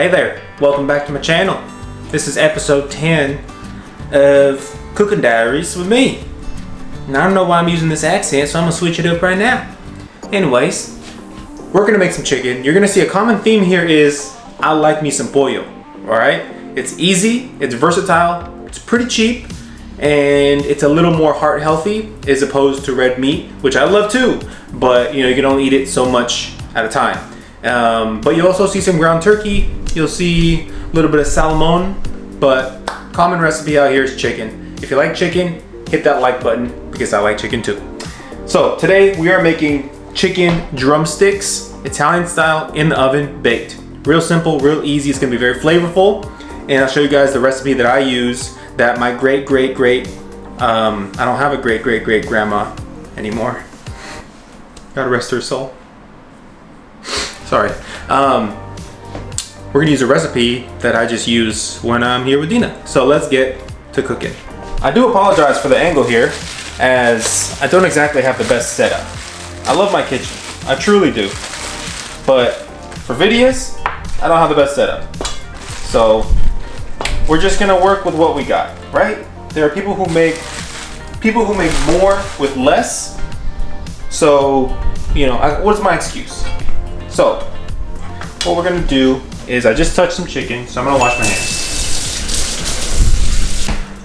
Hey there, welcome back to my channel. This is episode 10 of Cooking Diaries with me. Now I don't know why I'm using this accent, so I'm gonna switch it up right now. Anyways, we're gonna make some chicken. You're gonna see a common theme here is I like me some pollo, alright? It's easy, it's versatile, it's pretty cheap, and it's a little more heart healthy as opposed to red meat, which I love too, but you know, you can only eat it so much at a time. But you'll also see some ground turkey, you'll see a little bit of salmon, but common recipe out here is chicken. If you like chicken, hit that like button because I like chicken too. So today we are making chicken drumsticks, Italian style, in the oven, baked. Real simple, real easy, it's gonna be very flavorful, and I'll show you guys the recipe that I use that my I don't have a great grandma anymore. God rest her soul. Sorry. We're gonna use a recipe that I just use when I'm here with Dina. So let's get to cooking. I do apologize for the angle here, as I don't exactly have the best setup. I love my kitchen, I truly do. But for videos, I don't have the best setup. So we're just gonna work with what we got, right? There are people who make more with less. So, you know, what's my excuse? So, what we're gonna do is, I just touched some chicken, so I'm gonna wash my hands.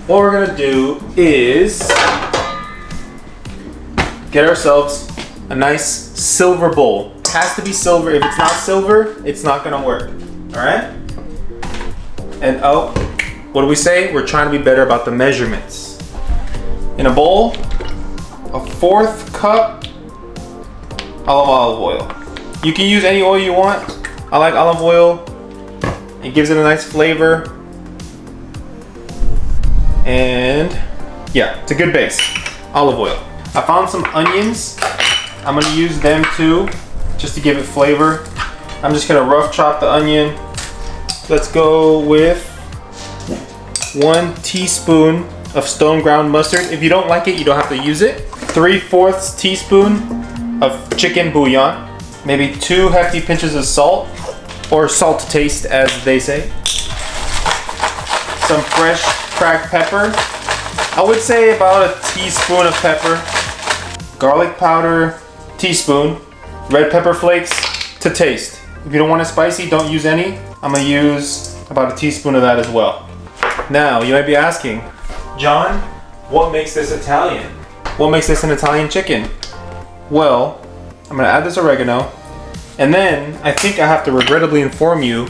What we're gonna do is get ourselves a nice silver bowl. It has to be silver. If it's not silver, it's not gonna work, all right? And oh, what do we say? We're trying to be better about the measurements. In a bowl, a 1/4 cup of olive oil. You can use any oil you want. I like olive oil. It gives it a nice flavor. And yeah, it's a good base. Olive oil. I found some onions. I'm gonna use them too, just to give it flavor. I'm just gonna rough chop the onion. Let's go with 1 teaspoon of stone ground mustard. If you don't like it, you don't have to use it. 3/4 teaspoon of chicken bouillon. Maybe 2 hefty pinches of salt, or salt to taste as they say. Some fresh cracked pepper. I would say about a teaspoon of pepper. Garlic powder, teaspoon. Red pepper flakes to taste. If you don't want it spicy, don't use any. I'm gonna use about a teaspoon of that as well. Now, you might be asking, John, what makes this Italian? What makes this an Italian chicken? Well, I'm gonna add this oregano, and then I think I have to regrettably inform you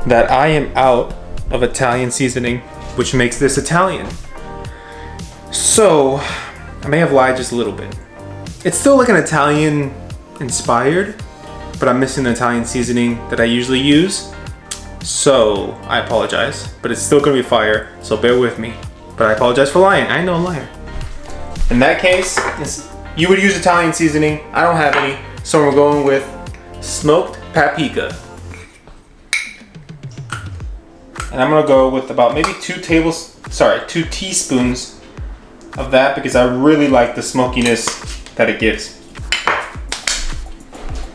that I am out of Italian seasoning, which makes this Italian. So, I may have lied just a little bit. It's still like an Italian inspired, but I'm missing the Italian seasoning that I usually use. So, I apologize, but it's still gonna be fire, so bear with me. But I apologize for lying, I know I'm a liar. In that case, you would use Italian seasoning. I don't have any, so we're going with smoked paprika. And I'm gonna go with about maybe 2 teaspoons of that, because I really like the smokiness that it gives.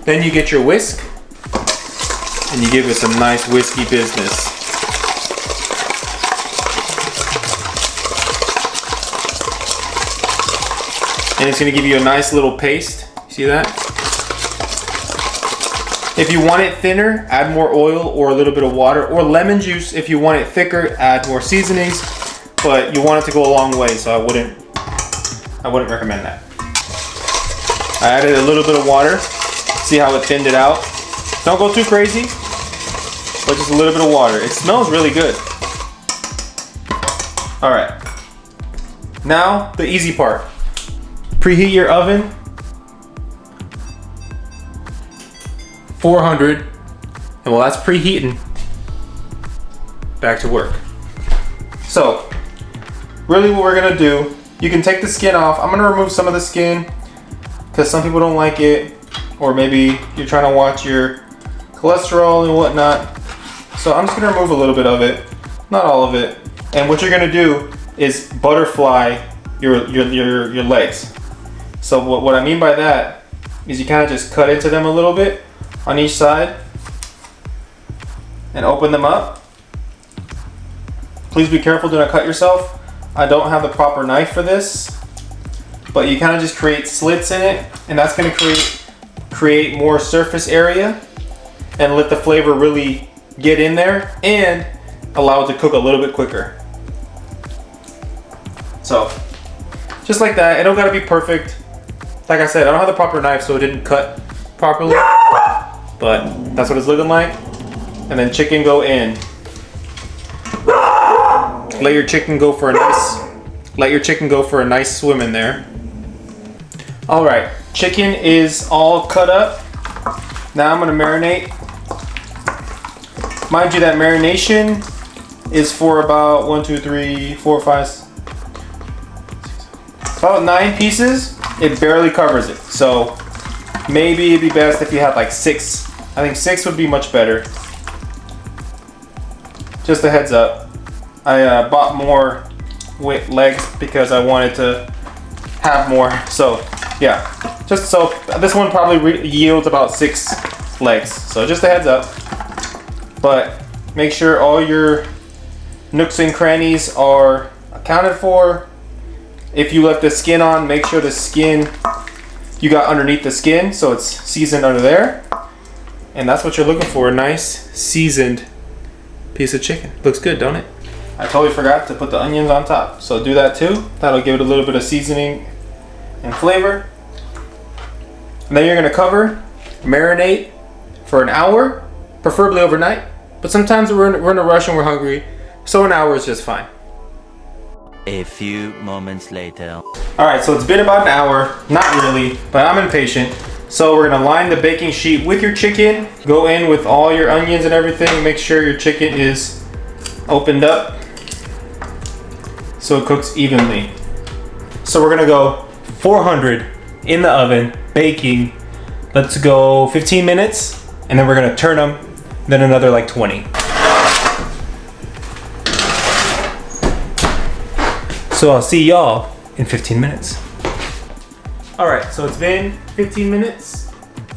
Then you get your whisk, and you give it some nice whiskey business. And it's gonna give you a nice little paste. See that? If you want it thinner, add more oil or a little bit of water, or lemon juice. If you want it thicker, add more seasonings. But you want it to go a long way, so I wouldn't recommend that. I added a little bit of water. See how it thinned it out? Don't go too crazy, but just a little bit of water. It smells really good. All right. Now the easy part. Preheat your oven, 400, and while that's preheating, back to work. So, really what we're gonna do, you can take the skin off. I'm gonna remove some of the skin, because some people don't like it, or maybe you're trying to watch your cholesterol and whatnot. So I'm just gonna remove a little bit of it, not all of it. And what you're gonna do is butterfly your legs. So what I mean by that is you kind of just cut into them a little bit, on each side and open them up. Please be careful, do not cut yourself. I don't have the proper knife for this, but you kind of just create slits in it, and that's going to create more surface area and let the flavor really get in there and allow it to cook a little bit quicker. So just like that. It don't gotta be perfect. Like I said, I don't have the proper knife, so it didn't cut properly, but that's what it's looking like. And then chicken go in. Let your chicken go for a nice swim in there. All right, chicken is all cut up. Now I'm gonna marinate. Mind you, that marination is for about 1, 2, 3, 4, 5, 6, about 9 pieces. It barely covers it. So maybe it'd be best if you had like 6. I think 6 would be much better. Just a heads up. I bought more with legs because I wanted to have more. So yeah, just so this one probably yields about 6 legs. So just a heads up. But make sure all your nooks and crannies are accounted for. If you left the skin on, make sure the skin you got underneath the skin, so it's seasoned under there. And that's what you're looking for, a nice seasoned piece of chicken. Looks good, don't it? I totally forgot to put the onions on top, so do that too. That'll give it a little bit of seasoning and flavor. And then you're gonna cover, marinate for an hour, preferably overnight. But sometimes we're in a rush and we're hungry, so an hour is just fine. A few moments later. All right, so it's been about an hour, not really, but I'm impatient. So we're gonna line the baking sheet with your chicken, go in with all your onions and everything, make sure your chicken is opened up so it cooks evenly. So we're gonna go 400 in the oven, baking. Let's go 15 minutes, and then we're gonna turn them, then another like 20. So I'll see y'all in 15 minutes. All right, so it's been 15 minutes.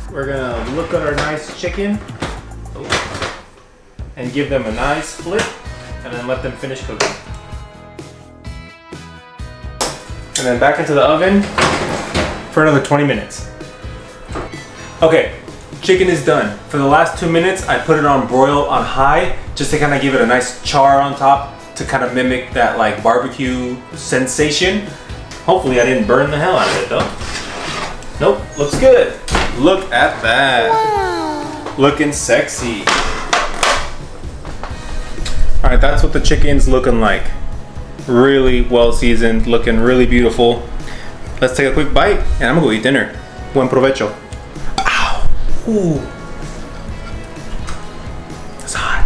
We're gonna look at our nice chicken and give them a nice flip, and then let them finish cooking. And then back into the oven for another 20 minutes. Okay, chicken is done. For the last 2 minutes, I put it on broil on high, just to kind of give it a nice char on top, to kind of mimic that like barbecue sensation. Hopefully I didn't burn the hell out of it though. Nope, looks good. Look at that. Wow. Looking sexy. All right, that's what the chicken's looking like. Really well seasoned, looking really beautiful. Let's take a quick bite and I'm gonna go eat dinner. Buen provecho. Ow. Ooh. That's hot.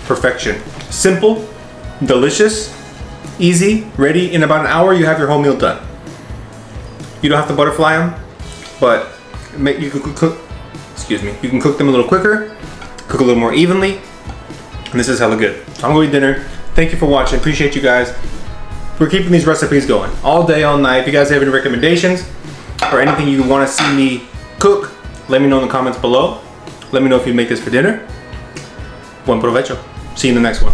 Perfection. Simple, delicious, easy, ready. In about an hour, you have your whole meal done. You don't have to butterfly them, but you can cook. Excuse me. You can cook them a little quicker, cook a little more evenly, and this is hella good. I'm gonna eat dinner. Thank you for watching. Appreciate you guys. We're keeping these recipes going all day, all night. If you guys have any recommendations or anything you want to see me cook, let me know in the comments below. Let me know if you make this for dinner. Buen provecho. See you in the next one.